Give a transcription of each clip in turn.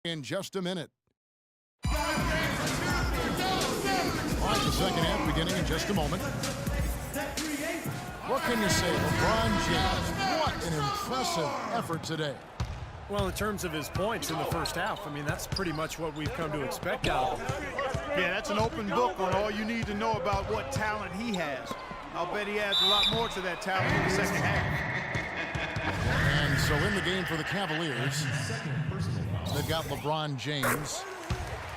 in just a minute. All right, the second half beginning in just a moment. What can you say? LeBron James, what an impressive effort today. Well, in terms of his points in the first half, I mean, that's pretty much what we've come to expect out of him. Yeah, that's an open book on all you need to know about what talent he has. I'll bet he adds a lot more to that talent in the second half. And so in the game for the Cavaliers, they've got LeBron James.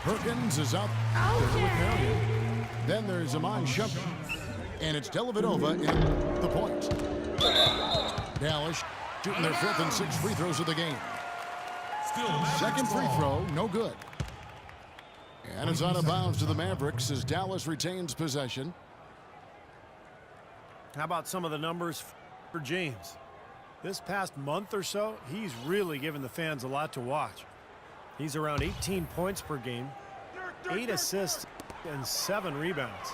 Perkins is out there with Marion. Then there's Iman Shumpert. And it's Dellavedova in the point. Dallas shooting their fifth and sixth free throws of the game. Second free throw, no good. And it's out of bounds to the Mavericks as Dallas retains possession. How about some of the numbers for James? This past month or so, he's really given the fans a lot to watch. He's around 18 points per game, 8 assists, and 7 rebounds.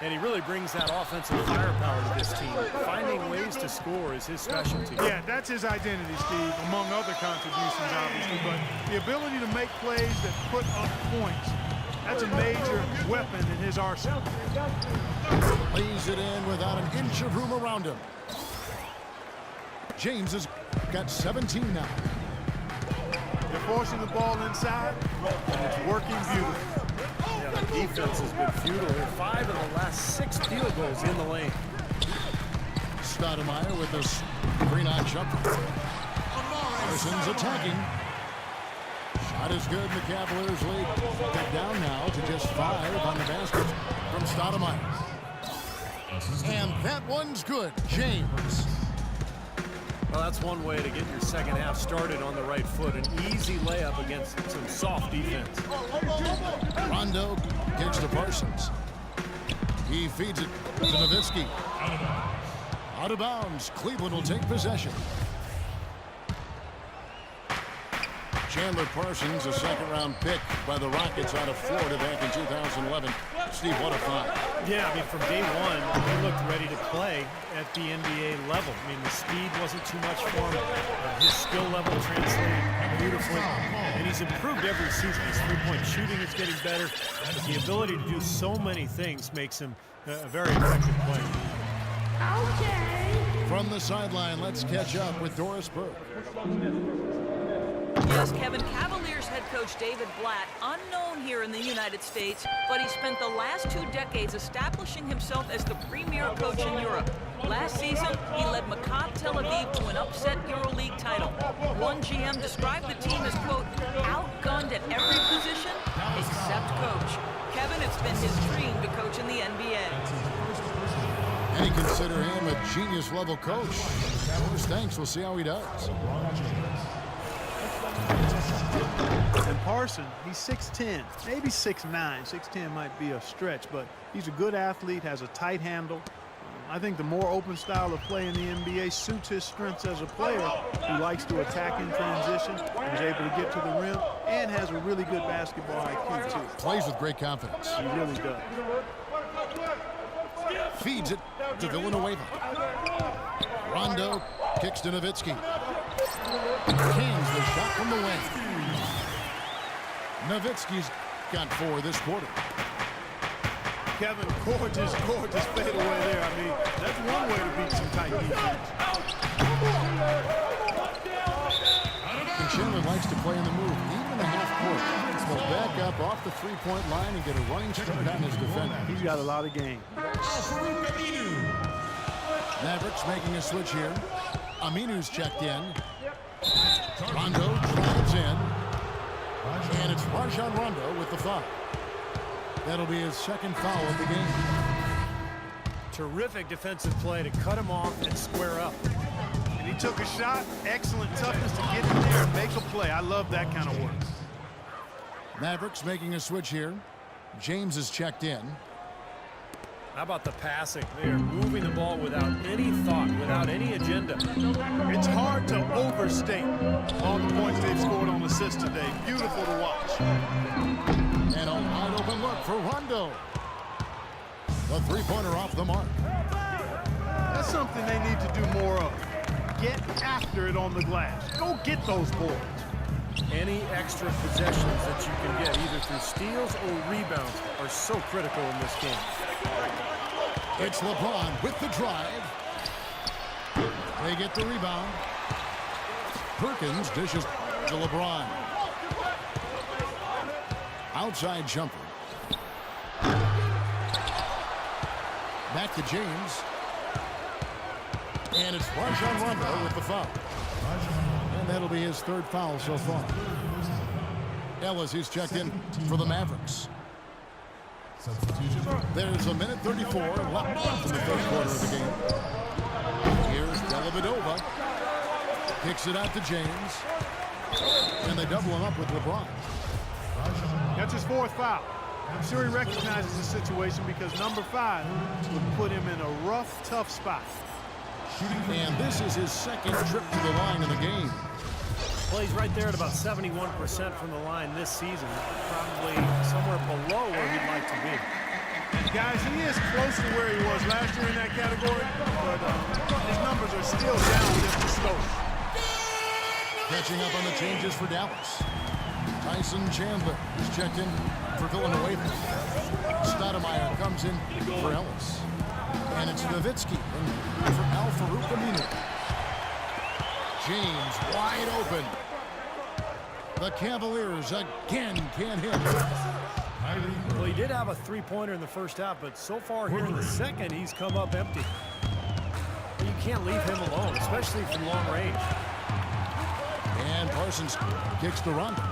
And he really brings that offensive firepower to this team. Finding ways to score is his specialty. Yeah, that's his identity, Steve, among other contributions, obviously. But the ability to make plays that put up points, that's a major weapon in his arsenal. Lays it in without an inch of room around him. James has got 17 now. They're forcing the ball inside, and it's working beautifully. Yeah, the defense has been futile here. 5 of the last 6 field goals in the lane. Stoudemire with this green-on jumper. Parsons attacking. Shot is good, and the Cavaliers lead. Get down now to just 5 on the basket from Stoudemire. And that one's good. James. Well, that's one way to get your second half started on the right foot. An easy layup against some soft defense. Rondo kicks to Parsons. He feeds it to Nowitzki. Out of bounds. Cleveland will take possession. Chandler Parsons, a second-round pick by the Rockets out of Florida back in 2011. Steve, what a find. Yeah, I mean, from day one, he looked ready to play at the NBA level. I mean, the speed wasn't too much for him. His skill level translated beautifully. And he's improved every season. His three-point shooting is getting better. But the ability to do so many things makes him a very effective player. Okay. From the sideline, let's catch up with Doris Burke. Yes, Kevin, Cavaliers head coach David Blatt, unknown here in the United States, but he spent the last 2 decades establishing himself as the premier coach in Europe. Last season, he led Maccabi Tel Aviv to an upset EuroLeague title. One GM described the team as, quote, outgunned at every position except coach. Kevin, it's been his dream to coach in the NBA. And you consider him a genius-level coach. Doris, thanks. We'll see how he does. And Parsons, he's 6'10", maybe 6'9". 6'10" might be a stretch, but he's a good athlete, has a tight handle. I think the more open style of play in the NBA suits his strengths as a player who likes to attack in transition, is able to get to the rim, and has a really good basketball IQ, too. Plays with great confidence. He really does. Feeds it to Villanueva. Rondo kicks to Nowitzki. Cans the shot from the wing. Nowitzki's got 4 this quarter. Kevin, gorgeous fadeaway there. I mean, that's one way to beat some tight defense. And Chandler likes to play in the move, even the half court. He'll back up off the three-point line and get a running start on his defender. He's got a lot of game. Mavericks making a switch here. Aminu's checked in. Rondo drives in. And it's Rajon Rondo with the foul. That'll be his second foul of the game. Terrific defensive play to cut him off and square up. And he took a shot. Excellent toughness to get in there and make a play. I love that kind of work. Mavericks making a switch here. James is checked in. How about the passing? They are moving the ball without any thought, without any agenda. It's hard to overstate all the points they've scored on assists today. Beautiful to watch. And a wide open look for Rondo. The three-pointer off the mark. That's something they need to do more of. Get after it on the glass. Go get those boards. Any extra possessions that you can get, either through steals or rebounds, are so critical in this game. It's LeBron with the drive. They get the rebound. Perkins dishes to LeBron. Outside jumper. Back to James. And it's Rajon Rondo with the foul. And that'll be his third foul so far. Ellis, he's checked in for the Mavericks. There's a minute 34 left in the third quarter of the game. Here's Dellavedova. Kicks it out to James. And they double him up with LeBron. That's his fourth foul. I'm sure he recognizes the situation because number 5 would put him in a rough, tough spot. And this is his second trip to the line in the game. Plays right there at about 71% from the line this season. Probably somewhere below where he'd like to be. Guys, he is close to where he was last year in that category, but his numbers are still down just a skosh. Catching up on the changes for Dallas. Tyson Chandler is checked in for Villanova. Stoudemire comes in for Ellis. And it's Nowitzki in for Al-Farouq Aminu. James wide open. The Cavaliers again can't hit. Well, he did have a three-pointer in the first half, but so far here in the second, he's come up empty. You can't leave him alone, especially from long range. And Parsons kicks to Rondo.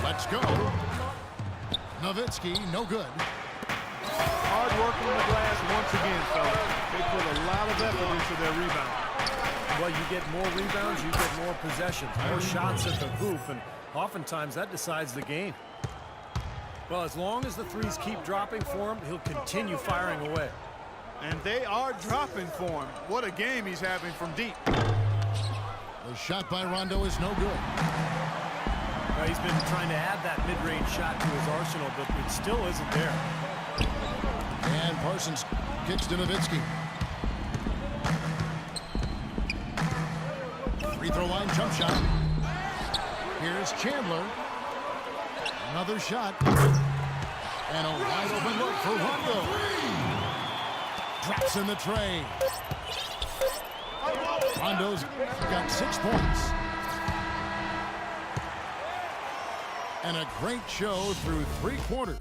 Let's go. Nowitzki, no good. Hard work on the glass once again, fellas. They put a lot of effort into their rebound. Well, you get more rebounds, you get more possessions, more shots at the hoop, and oftentimes that decides the game. Well, as long as the threes keep dropping for him, he'll continue firing away. And they are dropping for him. What a game he's having from deep. The shot by Rondo is no good. Well, he's been trying to add that mid-range shot to his arsenal, but it still isn't there. And Parsons kicks to Nowitzki. Free throw line jump shot. Here's Chandler. Another shot. And a wide open look for Rondo. Drops in the tray. Rondo's got 6 points. And a great show through 3 quarters.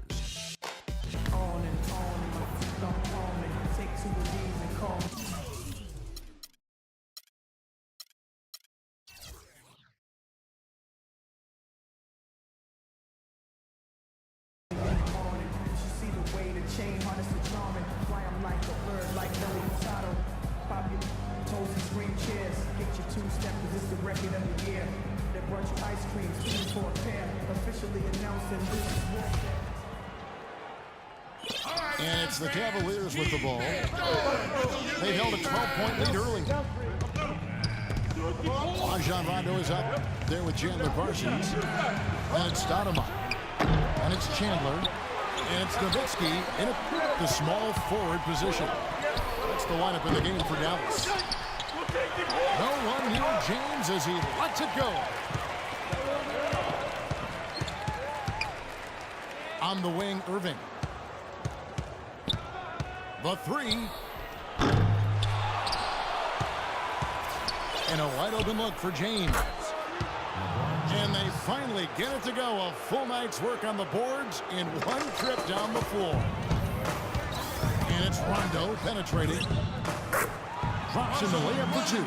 And it's the Cavaliers with the ball. They held a 12-point lead early. Rajon Rondo is up there with Chandler Parsons. And it's Stoudemire. And it's Chandler. And it's Nowitzki in the small forward position. That's the lineup in the game for Dallas. No one near James as he lets it go. On the wing, Irving. The three. And a wide open look for James. And they finally get it to go. A full night's work on the boards in one trip down the floor. And it's Rondo penetrating. Drops in the layup for 2.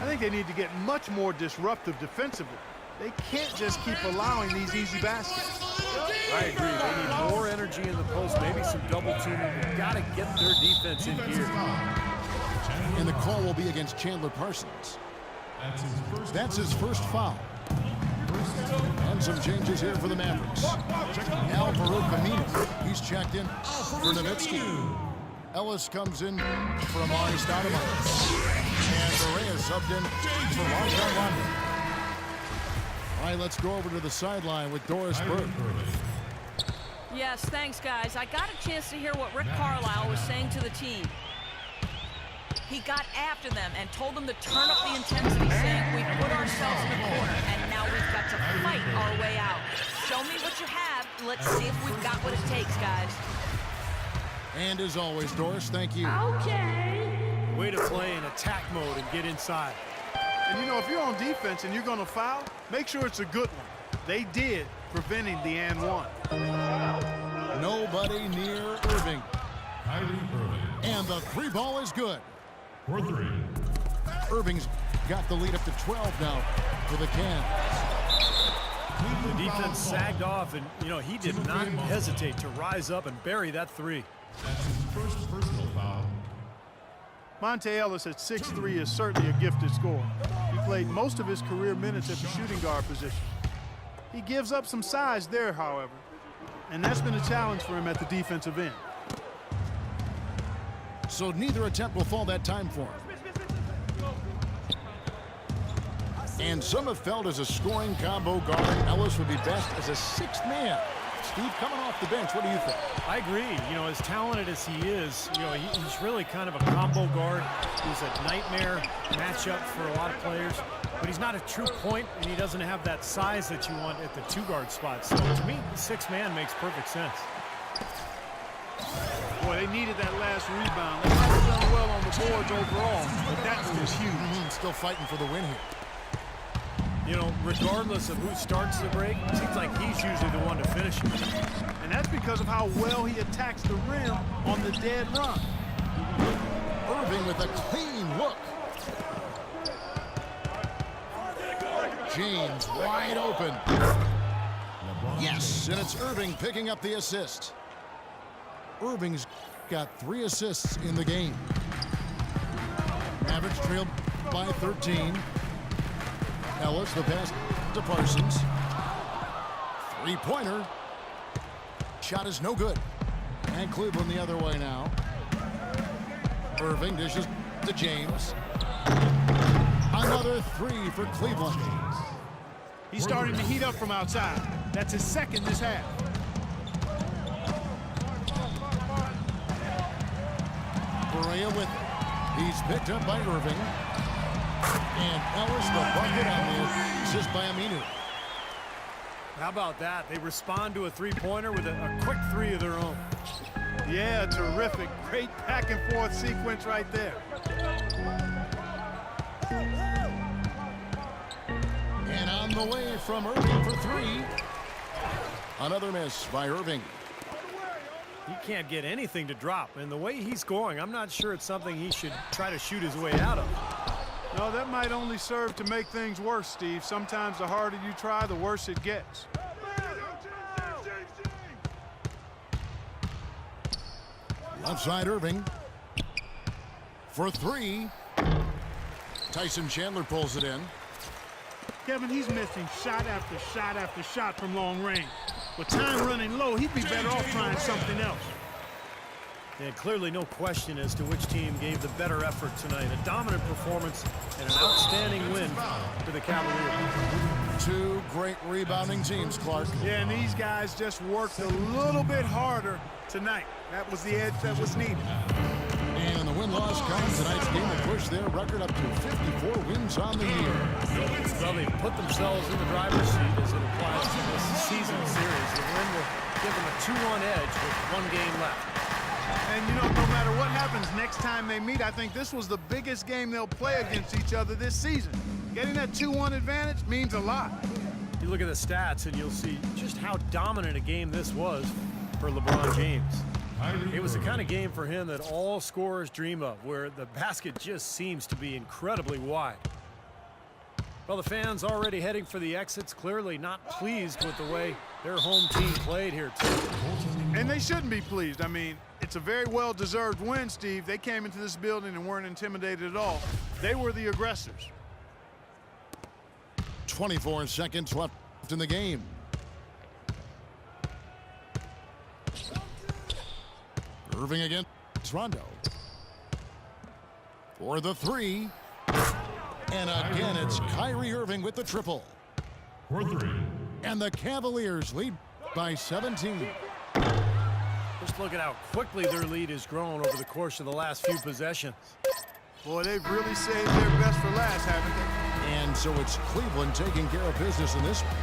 I think they need to get much more disruptive defensively. They can't just keep allowing these easy baskets. I agree. They need more energy in the post, maybe some double teaming. They've got to get their defense in gear. And the call will be against Chandler Parsons. That's his first foul. And some changes here for the Mavericks. Al-Farouq Aminu, he's checked in for Nowitzki. Ellis comes in for Amari Stoudemire. And Barea subbed in for Rajon Rondo. All right, let's go over to the sideline with Doris Burke. Yes, thanks, guys. I got a chance to hear what Rick Carlisle was saying to the team. He got after them and told them to turn up the intensity, saying, we put ourselves in the corner, and now we've got to fight our way out. Show me what you have. Let's see if we've got what it takes, guys. And as always, Doris, thank you. Okay. Way to play in attack mode and get inside. And, you know, if you're on defense and you're going to foul, make sure it's a good one. They did, preventing the and one. Nobody near Irving. Kyrie Irving. And the three ball is good. For three. Irving's got the lead up to 12 now for the Cavs. The defense sagged off, and, you know, he did not hesitate to rise up and bury that three. That's his first personal foul. Monte Ellis at 6'3" is certainly a gifted scorer. He played most of his career minutes at the shooting guard position. He gives up some size there, however, and that's been a challenge for him at the defensive end. So neither attempt will fall that time for him. And some have felt as a scoring combo guard, Ellis would be best as a sixth man. Steve, coming off the bench, what do you think? I agree. You know, as talented as he is, you know, he's really kind of a combo guard. He's a nightmare matchup for a lot of players, but he's not a true point, and he doesn't have that size that you want at the two-guard spot. So to me, the sixth man makes perfect sense. Boy, they needed that last rebound. They might have done well on the boards overall, but that was huge. Still fighting for the win here. You know, regardless of who starts the break, it seems like he's usually the one to finish it. And that's because of how well he attacks the rim on the dead run. Irving with a clean look. James wide open. Yes, and it's Irving picking up the assist. Irving's got 3 assists in the game. Mavericks trailed by 13. Ellis, the pass to Parsons. Three-pointer. Shot is no good. And Cleveland the other way now. Irving dishes to James. Another 3 for Cleveland. He's starting to heat up from outside. That's his second this half. Berea with it. He's picked up by Irving. And Ellis the bucket on the assist by Aminu. How about that? They respond to a three-pointer with a quick three of their own. Yeah, terrific. Great back-and-forth sequence right there. And on the way from Irving for 3. Another miss by Irving. He can't get anything to drop, and the way he's scoring, I'm not sure it's something he should try to shoot his way out of. No, that might only serve to make things worse, Steve. Sometimes the harder you try, the worse it gets. Left side Irving for 3. Tyson Chandler pulls it in. Kevin, he's missing shot after shot after shot from long range. With time running low, he'd be better off trying something else. And clearly no question as to which team gave the better effort tonight. A dominant performance and an outstanding win to the Cavaliers. 2 great rebounding teams, Clark. Yeah, and these guys just worked a little bit harder tonight. That was the edge that was needed. And the win-loss column tonight's game will push their record up to 54 wins on the year. Well, they put themselves in the driver's seat as it applies to this season series. The win will give them a 2-1 edge with 1 game left. And, you know, no matter what happens next time they meet, I think this was the biggest game they'll play against each other this season. Getting that 2-1 advantage means a lot. You look at the stats and you'll see just how dominant a game this was for LeBron James. It was the kind of game for him that all scorers dream of, where the basket just seems to be incredibly wide. Well, the fans already heading for the exits, clearly not pleased with the way their home team played here tonight. And they shouldn't be pleased. I mean, it's a very well-deserved win, Steve. They came into this building and weren't intimidated at all. They were the aggressors. 24 seconds left in the game. Irving against Rondo. For the 3. And again, it's Kyrie Irving with the triple. For 3. And the Cavaliers lead by 17. Just look at how quickly their lead has grown over the course of the last few possessions. Boy, they've really saved their best for last, haven't they? And so it's Cleveland taking care of business in this one.